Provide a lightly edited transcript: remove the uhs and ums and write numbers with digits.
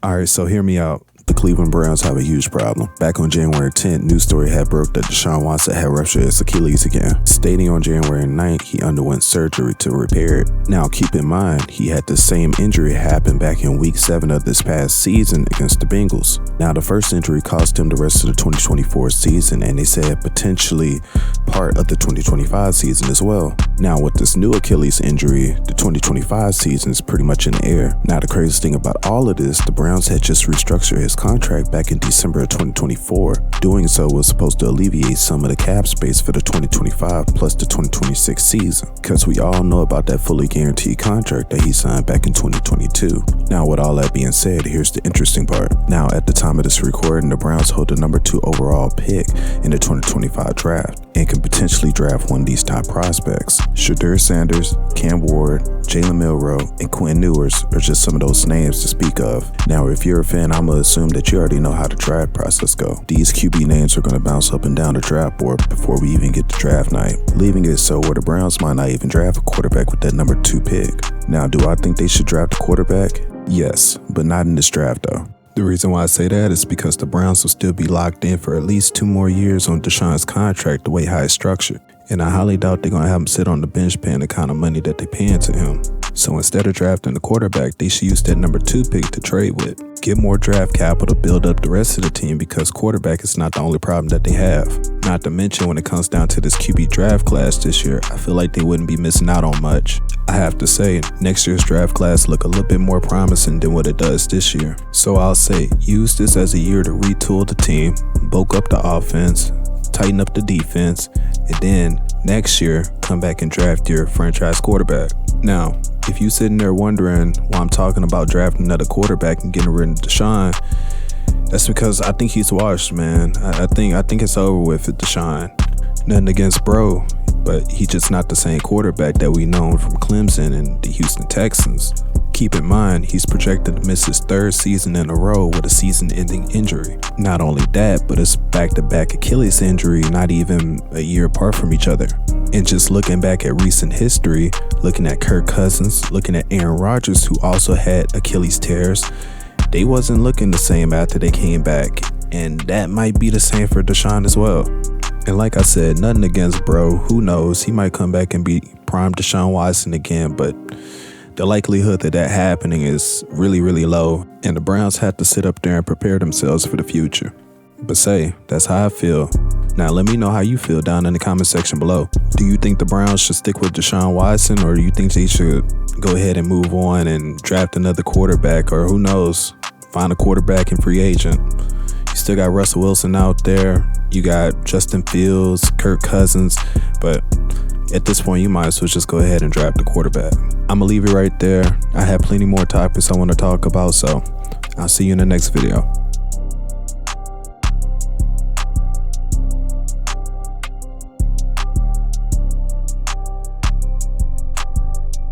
Alright, so hear me out. The Cleveland Browns have a huge problem. Back on January 10th, news story had broke that Deshaun Watson had ruptured his Achilles again. Stating on January 9th, he underwent surgery to repair it. Now, keep in mind, he had the same injury happen back in week 7 of this past season against the Bengals. Now, the first injury cost him the rest of the 2024 season, and they said potentially part of the 2025 season as well. Now, with this new Achilles injury, the 2025 season is pretty much in the air. Now, the craziest thing about all of this, the Browns had just restructured his contract back in December of 2024. Doing so was supposed to alleviate some of the cap space for the 2025 plus the 2026 season, because we all know about that fully guaranteed contract that he signed back in 2022. Now, with all that being said, here's the interesting part. Now, at the time of this recording, the Browns hold the number 2 overall pick in the 2025 draft and can potentially draft one of these top prospects. Shedeur Sanders, Cam Ward, Jalen Milroe, and Quinn Ewers are just some of those names to speak of. Now, if you're a fan, I'm gonna assume that you already know how the draft process go. These QB names are gonna bounce up and down the draft board before we even get to draft night, leaving it so where the Browns might not even draft a quarterback with that number 2 pick. Now, do I think they should draft a quarterback? Yes, but not in this draft though. The reason why I say that is because the Browns will still be locked in for at least 2 more years on Deshaun's contract the way how it's structured. And I highly doubt they're going to have him sit on the bench paying the kind of money that they're paying to him. So instead of drafting the quarterback, they should use that number 2 pick to trade with. Get more draft capital to build up the rest of the team, because quarterback is not the only problem that they have. Not to mention, when it comes down to this QB draft class this year, I feel like they wouldn't be missing out on much. I have to say, next year's draft class look a little bit more promising than what it does this year. So I'll say, use this as a year to retool the team, bulk up the offense, tighten up the defense, and then next year, come back and draft your franchise quarterback. Now, if you sitting there wondering why I'm talking about drafting another quarterback and getting rid of Deshaun, that's because I think he's washed, man. I think it's over with Deshaun. Nothing against bro, but he's just not the same quarterback that we know from Clemson and the Houston Texans. Keep in mind, he's projected to miss his 3rd season in a row with a season-ending injury. Not only that, but it's back-to-back Achilles injury, not even a year apart from each other. And just looking back at recent history, looking at Kirk Cousins, looking at Aaron Rodgers, who also had Achilles tears, they wasn't looking the same after they came back. And that might be the same for Deshaun as well. And like I said, nothing against bro. Who knows? He might come back and be prime Deshaun Watson again, but the likelihood that happening is really, really low, and the Browns have to sit up there and prepare themselves for the future. But say, that's how I feel. Now let me know how you feel down in the comment section below. Do you think the Browns should stick with Deshaun Watson, or do you think they should go ahead and move on and draft another quarterback, or who knows, find a quarterback and free agent? You still got Russell Wilson out there, you got Justin Fields, Kirk Cousins, but at this point, you might as well just go ahead and draft the quarterback. I'm going to leave it right there. I have plenty more topics I want to talk about, so I'll see you in the next video.